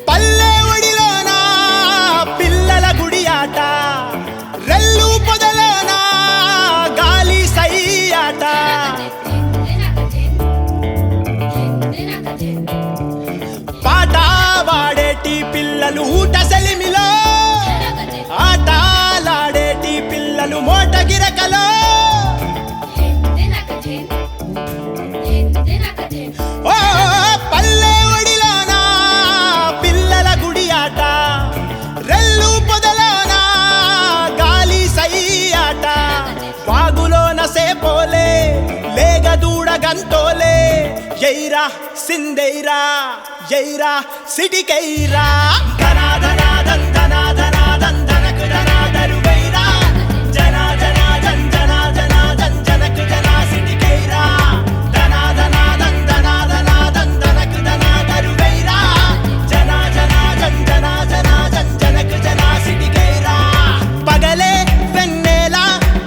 పల్లె ఒడిలోన పిల్లల గుడి ఆట, రెల్లు పొదలోన గాలి సై ఆట, పాట వాడేటి పిల్లలు ఊట సెలిమిలో, ఆటలాడేటి పిల్లలు మోట గిరకలో. ఓ పల్లె ఒడిలోన పిల్లల గుడి ఆట, రెల్లు పొదలోన గాలి సై ఆట, వాగులోన సేపోలే లేగ దూడ గంతోలే, ఎయిరా సిందెయిరా ఎయిరా సిటికైరా, ధనాధనాదం ధనాధనాదం ధనకు ధనాదరు వైరా, జనా జనాదం జనాజనాదం జనకు జనా సిటికైరా, ధనాధనాదం ధనాధనాదం ధనకు ధనాదరు వైరా, జనా జనాదం జనాజనాదం జనకు జనా సిటికైరా. పగలే వెన్నెల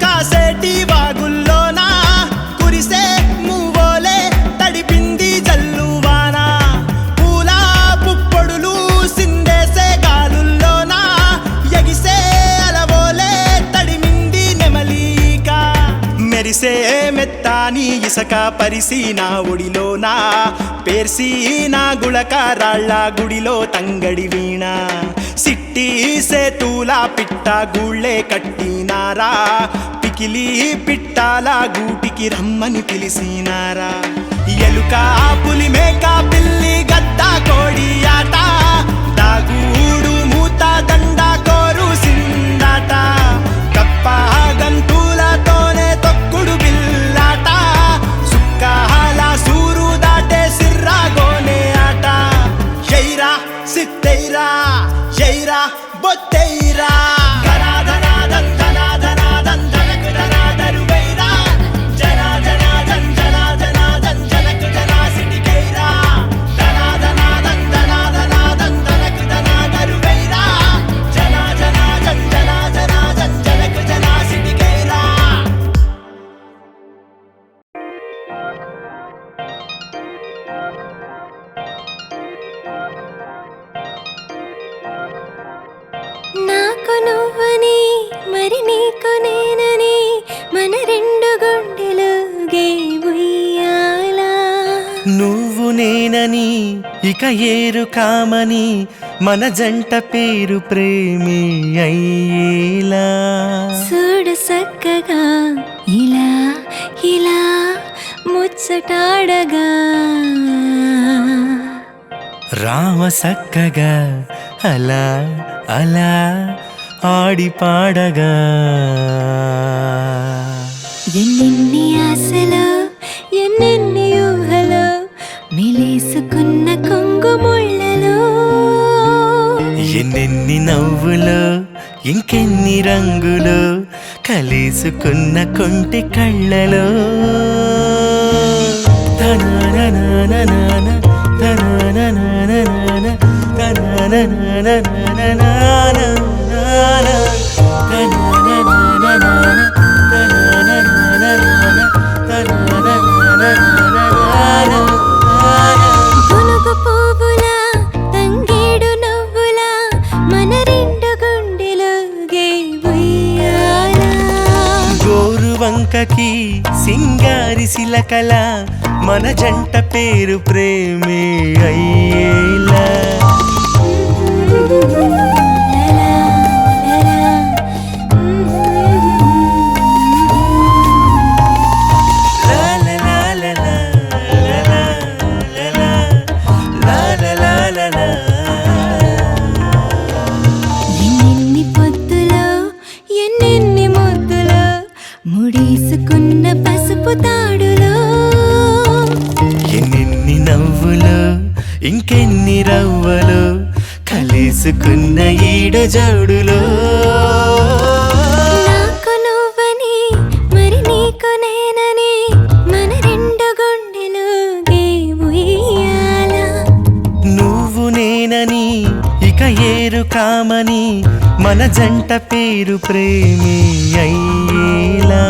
కాసేటి వాగుల్లోన కురిసే మువ్వోలే తడిపింది జల్లువాన, పూల పుప్పొడులు సిందేసే గాలుల్లోన ఎగిసే అలవోలే తడిమింది నెమలీక, మెరిసే మెత్తాని ఇసక పరిసి నా ఒడిలోన పేర్సి నా గుళకారాళ్ళ గుడిలో తంగడి వీణ, సిట్టి సేతుల పిట్ట గూళ్ళే కట్టినారా, పికిలి పిట్టాల గూటికి రమ్మని పిలిసినారా, ఎలుక పులి మేక పిల్లి గద్ద కోడి ఆట, దాగూడు మూత దండ కోరు సిందాట, కప్ప గంతులతోనే తొక్కుడు బిల్లాట, సుక్కాల సూరు దాటే సిర్రాగోనే ఆట, ఎయిరా సిత్తైరా ఎయిరా బొత్తైరా, ధనాధనాదం ధనాధనాదం ధనకు ధనాదరు వైరా, జనా జనాదం జనాజనాదం జనకు జనా సిటికైరా, ధనాధనాదం ధనాధనాదం ధనకు ధనాదరు వైరా, జనా జనాదం జనాజనాదం జనకు జనా సిటికైరా. నాకు నువ్వని మరి నీకు నేనని మన రెండు గుండెలు గేవుయ్యాలా, నువ్వు నేనని ఇక ఏరు కామని మన జంట పేరు ప్రేమి అయ్యేలా, చూడు సక్కగా ఇలా ఇలా ముచ్చటాడగా, రామ సక్కగా అలా అలా ఆడి పాడగా, ఎన్నెన్ని ఆశలు ఎన్నెన్ని ఊహలు మెలేసుకున్న కొంగు ముళ్ళలో, ఎన్నెన్ని నవ్వులు ఇంకెన్ని రంగులు కలిసుకున్న కొంటి కళ్ళలో, తనననననన తనననననన తనననననన తనననననన తనననననన తనననననన. పునుగు పువ్వులా తంగేడు నవ్వులా మన రెండు గుండెలు గేవుయ్యాలా, గోరు వంకకి సింగారి సిలకల మన జంట పేరు ప్రేమి అయ్యేలా, ఎన్నెన్ని పొద్దులో ఎన్నెన్ని ముద్దులో ముడేసుకున్న పసుపు తాడులో, ఎన్నెన్ని నవ్వులు ఇంకెన్ని రవ్వలు కలిసుకున్న ఈడు జోడులో, నాకు నువ్వని మరి నీకు నేనని మన రెండు గుండెలు గేవుయ్యాలా, నువ్వు నేనని ఇక ఏరు కామని మన జంట పేరు ప్రేమి అయ్యేలా.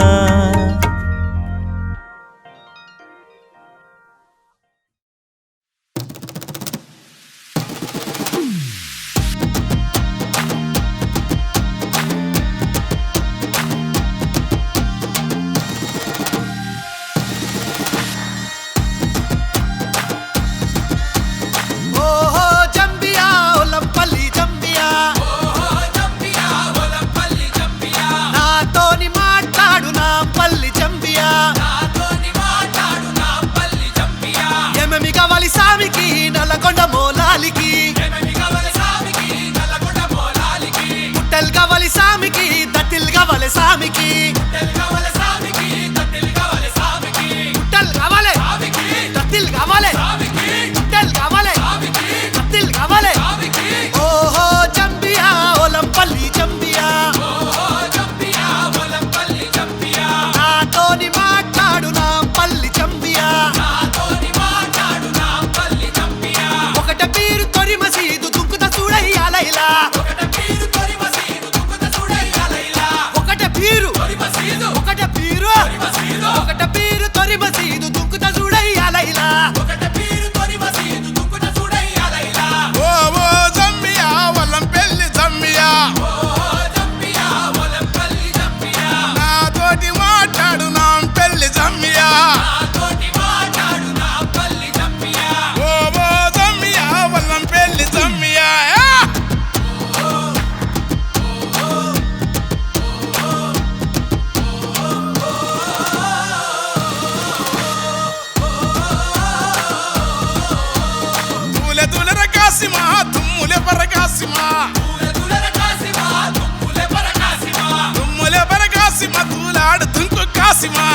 కాసిమా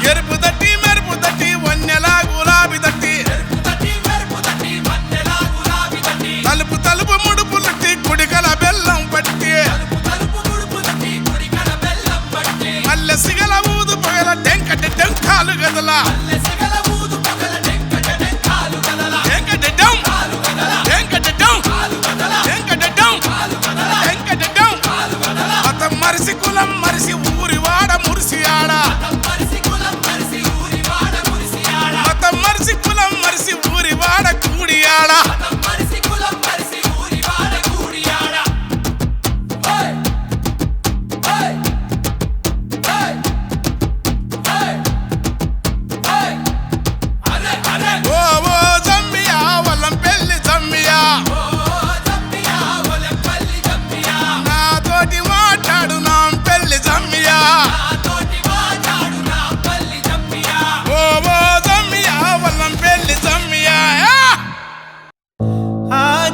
ఎరుపు దట్టి మెరుపు దట్టి వన్నెలా గులాబీ దట్టి తలుపు తలుపు ముడుపులట్టి కుడికల బెల్లం పట్టి మల్లె సిగల ఊదు పగల టెంకట టెంకాలు గదల మరిసి కులం మరిసి ఊరి వాడ మురిసి ఆడ మతం మరిసి కులం మరిసి ఊరి వాడ కూడి ఆడ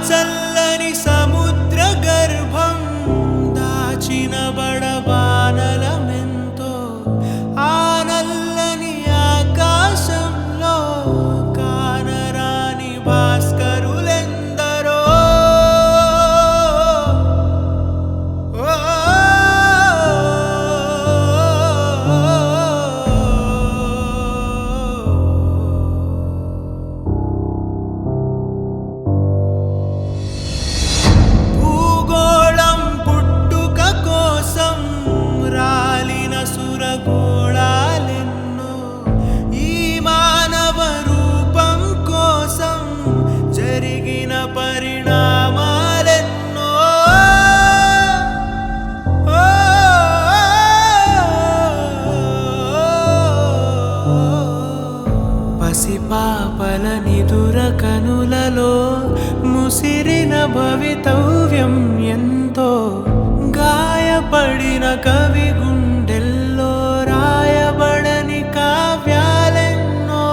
చల్లని సముద్ర గర్భం దాచిన బడబానలమెంతో ఆ నల్లని ఆకాశంలో కానరాని భాస్కరులెందరో సురగోళాలెన్నో ఈ మానవ రూపం కోసం జరిగిన పరిణామాలెన్నో పసిపాపల నిదుర కనులలో ముసిరిన భవితవ్యం ఎంతో గాయపడిన కవి గుండెల్లో రాయబడని కావ్యాలెన్నో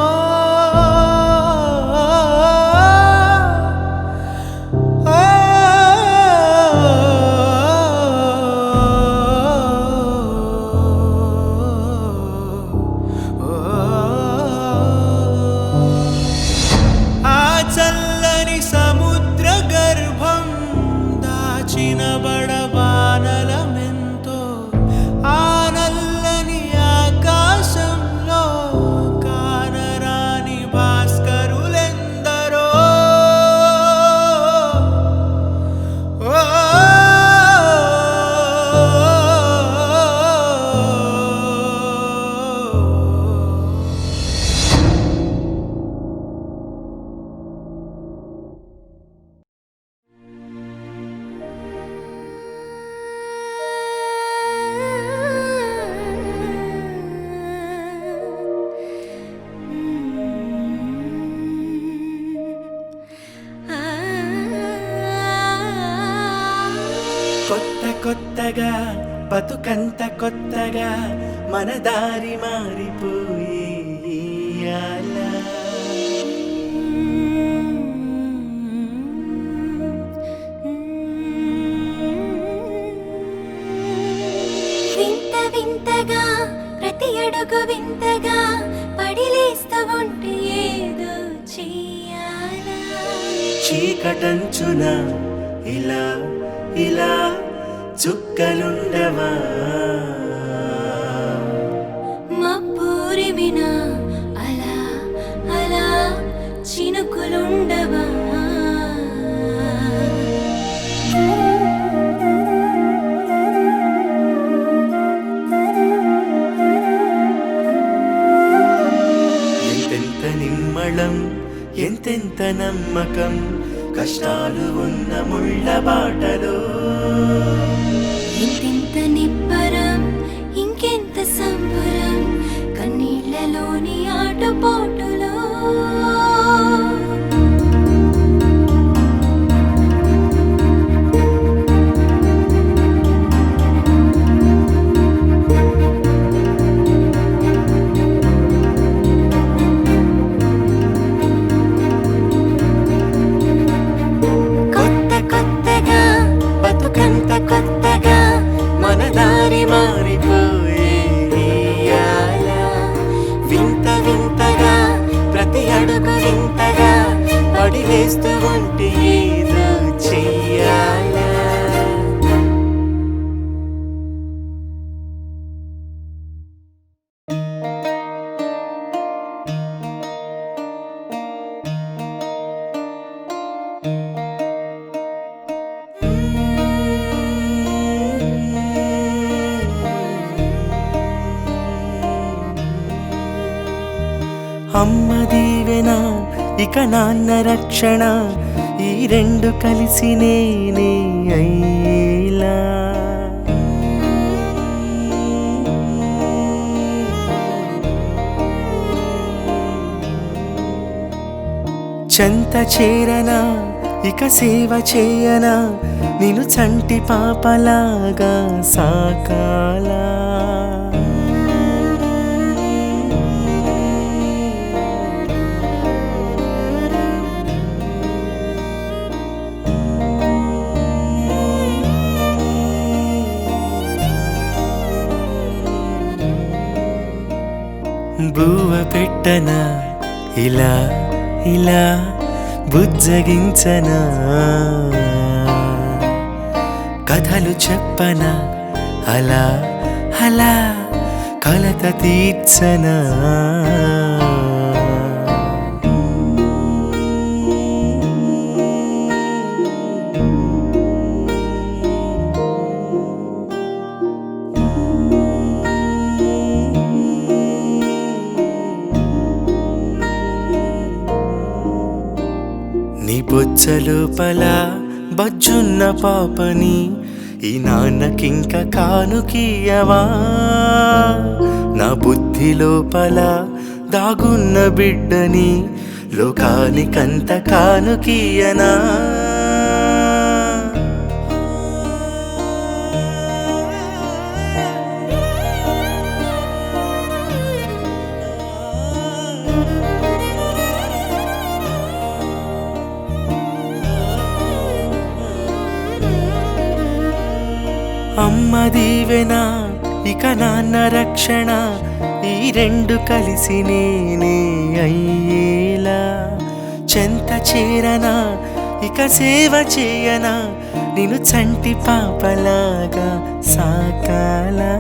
ఆ చల్లని సముద్ర గర్భం దాచిన బడబానలమెంతో ఆ నల్లని ఆకాశంలో కానరాని భాస్కరులెందరో కొత్త కొత్తగా బతుకంత కొత్తగా మన దారి మారిపోయి ఇయ్యాల. వింత వింతగా ప్రతి అడుగు వింతగా పడిలేస్తూ ఉంటే ఏదో చెయ్యాలా చీకటంచున ఇలా ఇలా చుక్కలుండవా మబ్బూరిమిన అలా అలా చినుకులుండవా ఎంతెంత నిమ్మళం ఎంతెంత నమ్మకం కష్టాలు ఉన్న ముళ్ళ బాటలో ఇంకెంత నిబ్బరం ఇంకెంత సంబరం కన్నీళ్లలోని ఆటపోటులో కొత్తగా మన దారి అమ్మ దీవెన ఇక నాన్న రక్షణ, ఈ రెండు కలిసి నేనే అయ్యేలా. చెంత చేరనా ఇక సేవ చేయనా, నేను చంటి పాపలాగా సాకాలా. బువ్వ పెట్టనా ఇలా ఇలా బుజ్జగించనా, కథలు చెప్పనా అలా అలా కలత తీర్చనా. నీ బొజ్జ లోపల బజ్జున్న పాపని, ఈ నాన్నకింక కానుకియవా. నా బుద్ధి లోపల దాగున్న బిడ్డని, లోకానికంత కానుకియనా. అమ్మ దీవెన ఇక నాన్న రక్షణ, ఈ రెండు కలిసి నేనే అయ్యేలా. చెంత చేరనా ఇక సేవ చేయనా, నేను చంటి పాపలాగా సాకాలా.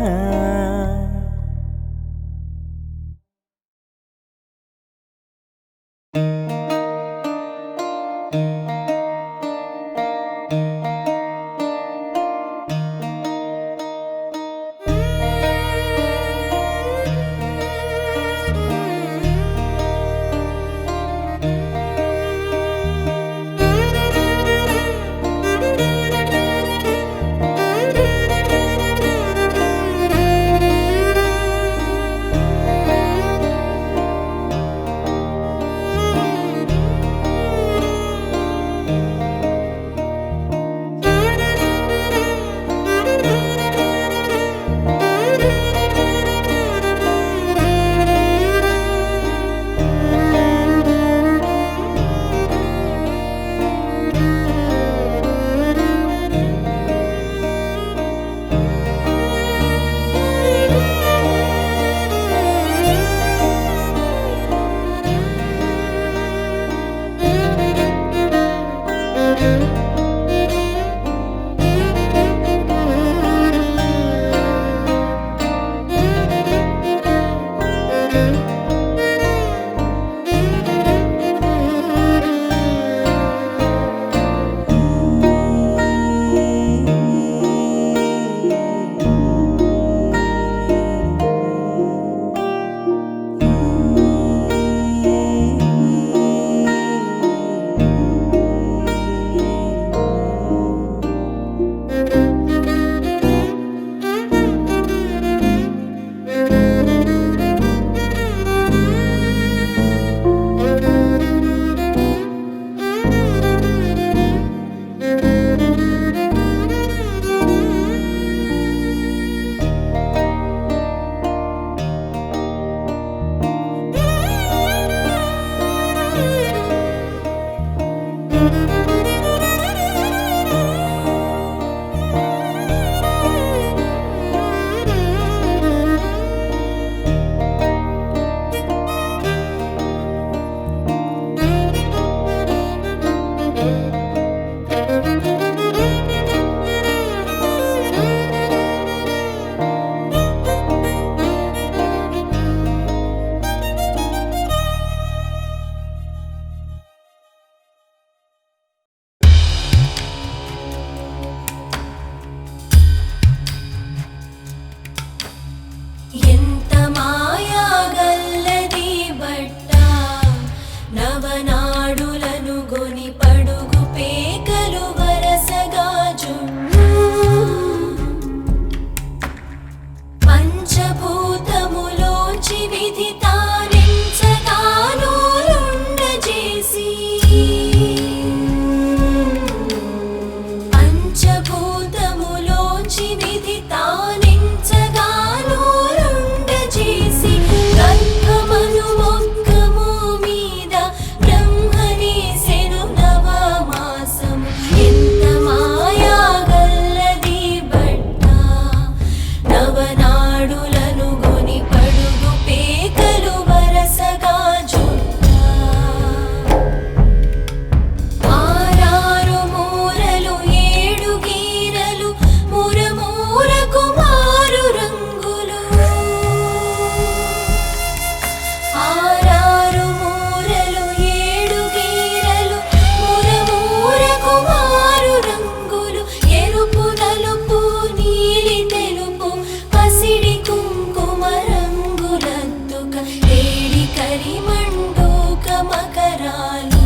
కరిమండూక మకరాలు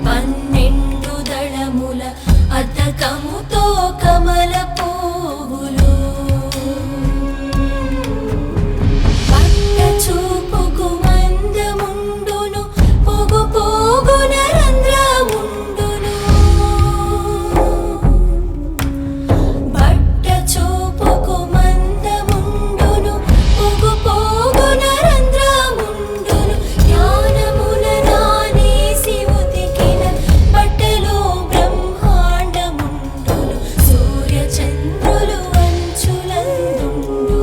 12 దళముల అద్దకముతో కమల పువ్వులు పట్ట చూపుకు మందముండును పొగు పోగున రంధ్రముండును పట్ట చూపుకు మందముండును పొగు పోగున రంధ్రముండును జ్ఞానమున నానేసి ఉతికిన బట్టలో బ్రహ్మాండముండును సూర్య చంద్రులు అంచులందుండు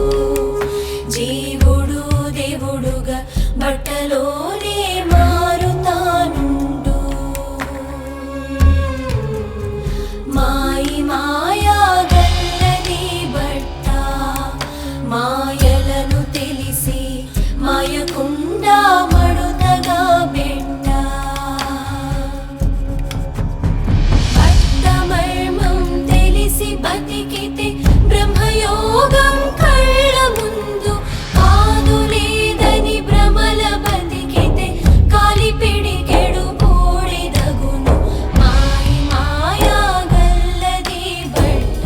జీవుడు దేవుడుగా బట్టలోనే మారుతానుండు మాయి మాయా గల్లది బట్ట మాయలను తెలిసి మాయకుండా మడుతగా బెట్ట బట్టమర్మం తెలిసి బతికితే బ్రహ్మయోగం కళ్ళ ముందు కాదు లేదని భ్రమల బతికితే కాలిపిడికెడు బూడిదగును మాయి మాయా గల్లది బట్ట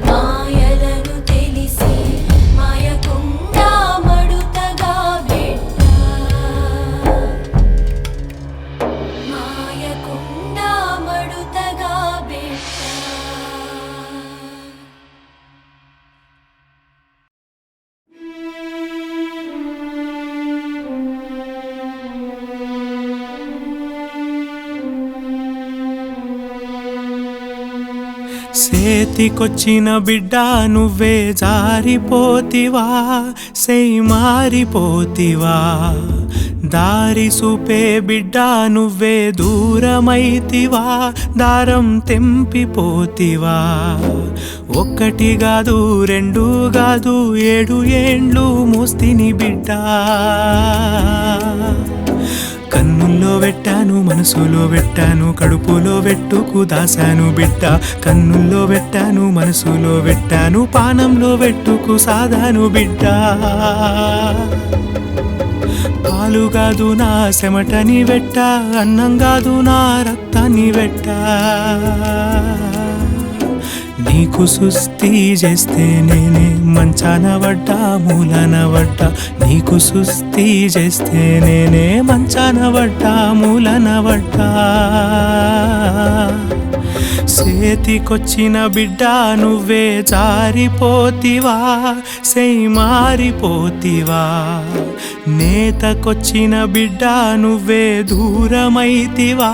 మాయలను తెలిసి మాయకుండా మడుతగా బెట్ట మాయకుండా మడుతగా బెట్ట సేతికొచ్చిన బిడ్డ నువ్వే జారిపోతివా సెయ్ మారిపోతివా దారి సూపే బిడ్డ నువ్వే దూరమైతివా దారం తెంపిపోతివా ఒక్కటి కాదు 2 కాదు 7 ఏండ్లు మోస్తిని బిడ్డ కన్నుల్లో పెట్టాను మనసులో పెట్టాను కడుపులో వెట్టుకు దాసాను బిడ్డ కన్నుల్లో పెట్టాను మనసులో పెట్టాను పానంలో వెట్టుకు సాదాను బిడ్డ పాలు కాదు నా చెమటని వెట్ట అన్నం కాదు నా రక్తాన్ని వెట్ట నీకు సుస్థి చేస్తే నేనే మంచాన పడ్డా మూలన పడ్డా నీకు సుస్థి చేస్తే నేనే మంచాన పడ్డా మూలన పడ్డా సేతికొచ్చిన బిడ్డ నువ్వే జారిపోతివా సెయ్ మారిపోతివా నేతకొచ్చిన బిడ్డ నువ్వే దూరమైతివా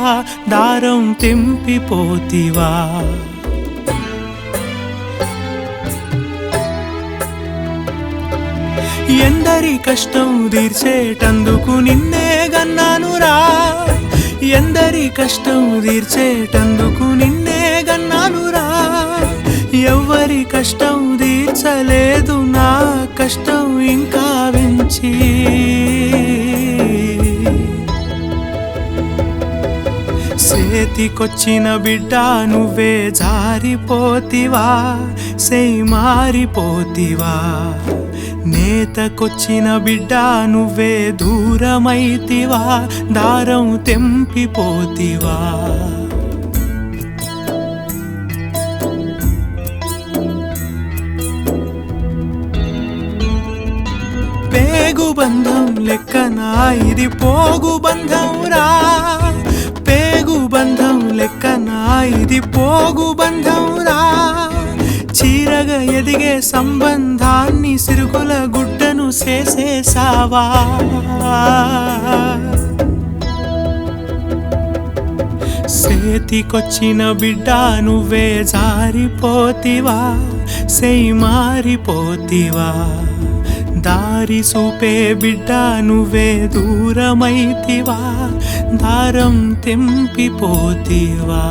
దారం తెంపిపోతివా ఎందరి కష్టం తీర్చేటందుకు నిన్నే గన్నానురా ఎందరి కష్టం తీర్చేటందుకు నిన్నే గన్నానురా ఎవ్వరి కష్టం తీర్చలేదు నా కష్టం ఇంకా వెంచి సేతికొచ్చిన బిడ్డ నువ్వే జారిపోతివా సెయ్ మారిపోతివా నేతకొచ్చిన బిడ్డ నువ్వే దూరమైతివా దారం తెంపిపోతివా పేగు బంధం లెక్కనా ఇది పోగు బంధం రా పేగు బంధం లెక్కనా ఇది పోగు బంధం రా చీరగా ఎదిగే సంబంధాన్ని సిరుగుల గుడ్డను చేసేసావా సేతికొచ్చిన బిడ్డ నువ్వే జారిపోతివా సెయ్ మారిపోతివా దారి సూపే బిడ్డ నువ్వే దూరమైతివా దారం తెంపిపోతివా